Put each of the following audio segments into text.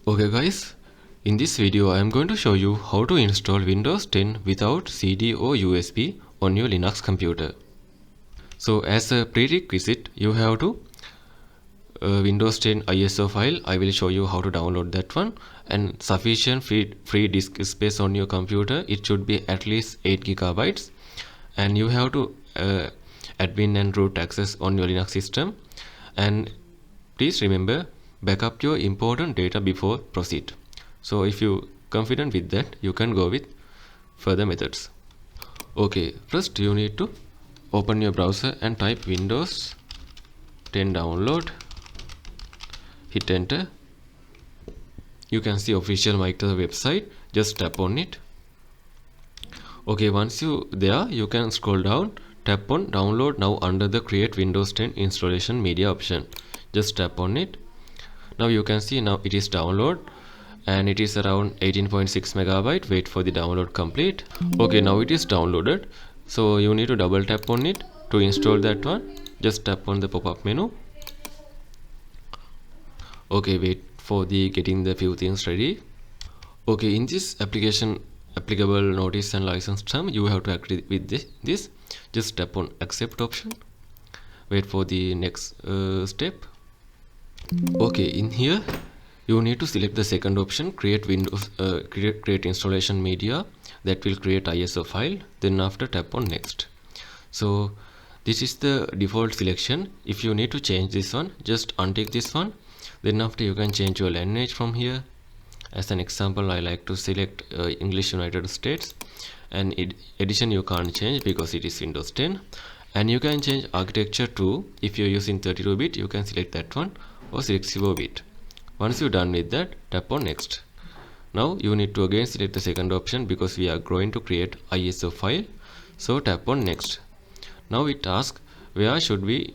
Okay guys, in this video I am going to show you how to install Windows 10 without CD or USB on your Linux computer. So as a prerequisite, you have to Windows 10 ISO file. I will show you how to download that one, and sufficient free disk space on your computer. It should be at least 8 gigabytes, and you have to admin and root access on your Linux system. And please remember, backup your important data before proceed. So if you confident with that, you can go with further methods. Okay, first you need to open your browser and type Windows 10 download. Hit enter. You can see official Microsoft website. Just tap on it. Okay, once you there, you can scroll down, tap on download now under the create Windows 10 installation media option. Just tap on it. Now you can see now it is download and it is around 18.6 megabyte. Wait for the download complete. Okay, now it is downloaded. So you need to double tap on it to install that one. Just tap on the pop-up menu. Okay, wait for the getting the few things ready. Okay, in this application applicable notice and license term, you have to agree with this. Just tap on accept option. Wait for the next step. Okay, in here you need to select the second option, create Windows create installation media. That will create ISO file. Then after tap on next. So this is the default selection. If you need to change this one, just untick this one. Then after you can change your language from here. As an example, I like to select English United States, and edition you can't change because it is Windows 10. And you can change architecture too. If you're using 32-bit, you can select that one, or 64-bit. Once you're done with that, tap on next. Now you need to again select the second option because we are going to create ISO file. So tap on next. Now it asks where should we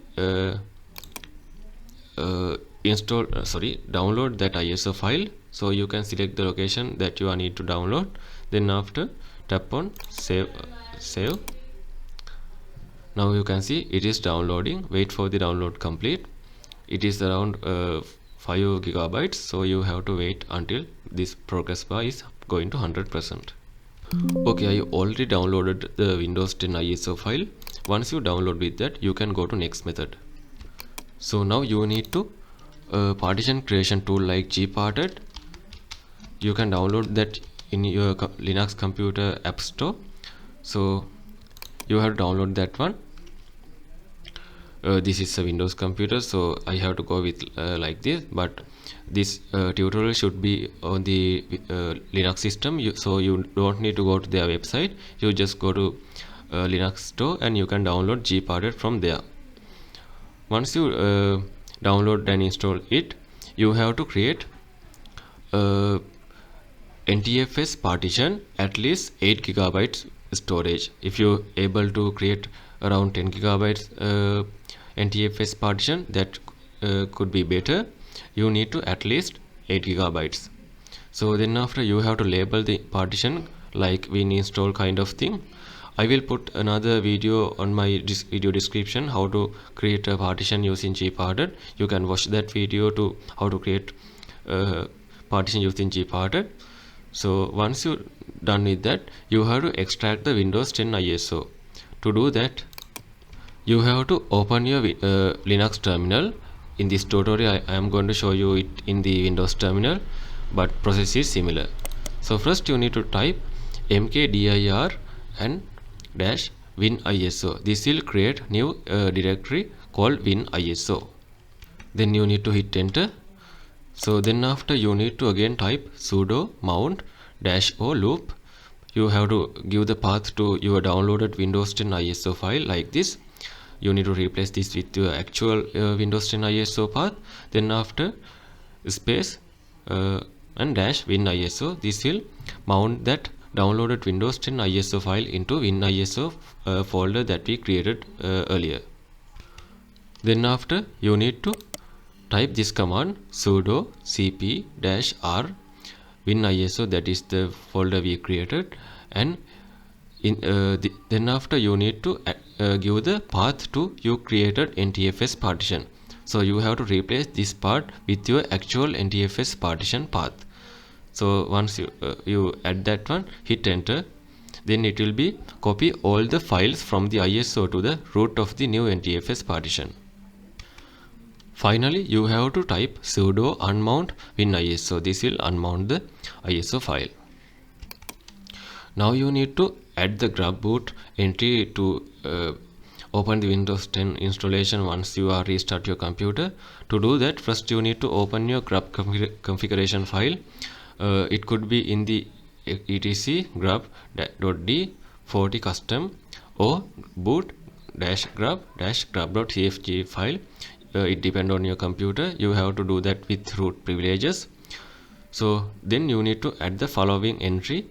download that ISO file. So you can select the location that you need to download. Then after tap on save. Now you can see it is downloading. Wait for the download complete. It is around 5 gigabytes, so you have to wait until this progress bar is going to 100%. Okay, I already downloaded the Windows 10 ISO file. Once you download with that, you can go to next method. So now you need to partition creation tool like gparted. You can download that in your Linux computer app store. So you have to download that one. This is a Windows computer, so I have to go with like this, but this tutorial should be on the Linux system, so you don't need to go to their website. You just go to Linux store and you can download gparted from there. Once you download and install it, you have to create NTFS partition at least 8 gigabytes storage. If you're able to create around 10 gigabytes NTFS partition, that could be better. You need to at least 8 gigabytes. So then after you have to label the partition like win install kind of thing. I will put another video on my video description how to create a partition using gparted. You can watch that video to how to create partition using gparted. So once you're done with that, you have to extract the Windows 10 ISO. To do that, you have to open your Linux terminal. In this tutorial I am going to show you it in the Windows terminal, but process is similar. So first you need to type mkdir and dash winiso. This will create new directory called winiso. Then you need to hit enter. So then after you need to again type sudo mount -o loop. You have to give the path to your downloaded Windows 10 ISO file like this. You need to replace this with your actual Windows 10 ISO path. Then after space and dash winiso. This will mount that downloaded Windows 10 ISO file into winiso folder that we created earlier. Then after you need to type this command sudo cp-r winiso, that is the folder we created, and then after you need to give the path to your created NTFS partition. So you have to replace this part with your actual NTFS partition path. So once you add that one, hit enter, then it will be copy all the files from the ISO to the root of the new NTFS partition. Finally, you have to type sudo unmount WinISO. This will unmount the ISO file. Now you need to add the grub boot entry to open the Windows 10 installation once you are restart your computer. To do that, first you need to open your grub configuration file. It could be in the etc grub.d 40 custom or boot-grub-grub.cfg file. It depends on your computer. You have to do that with root privileges. So then you need to add the following entry.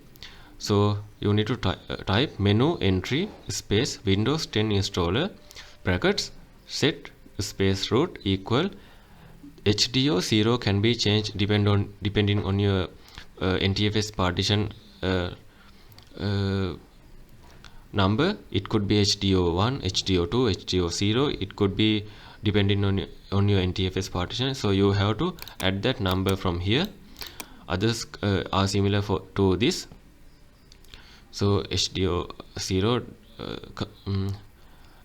So you need to type menu entry space Windows 10 installer brackets set space root equal HDO 0 can be changed depending on your NTFS partition number. It could be HDO 1, HDO 2, HDO 0. It could be depending on your NTFS partition. So you have to add that number from here. Others are similar to this. So HDO 0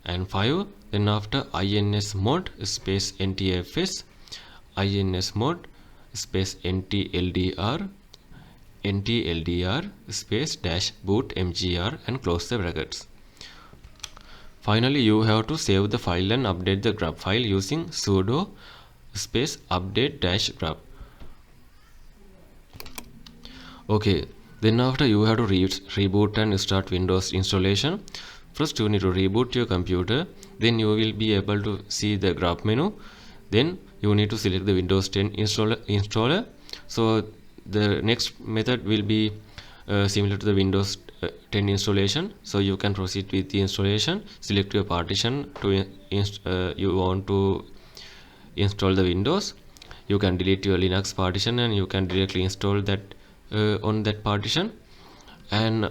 and 5, then after ins mod space NTFS, ins mod space ntldr space dash boot mgr and close the brackets. Finally, you have to save the file and update the grub file using sudo space update dash grub. Okay, then after you have to reboot and start Windows installation. First you need to reboot your computer, then you will be able to see the grub menu. Then you need to select the Windows 10 installer. So the next method will be similar to the Windows 10 installation. So you can proceed with the installation. Select your partition to you want to install the Windows. You can delete your Linux partition and you can directly install that on that partition. And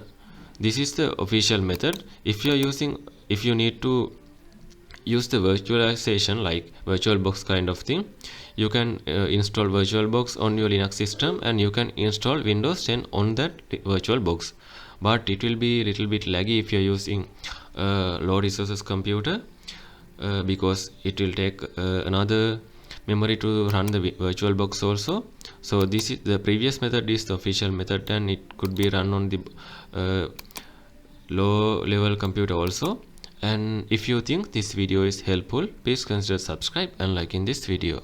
this is the official method. If you need to use the virtualization like VirtualBox kind of thing, you can install VirtualBox on your Linux system and you can install Windows 10 on that VirtualBox, but it will be a little bit laggy if you're using low resources computer because it will take another memory to run the VirtualBox also. So this is the previous method is the official method and it could be run on the low level computer also. And if you think this video is helpful, please consider subscribe and liking this video.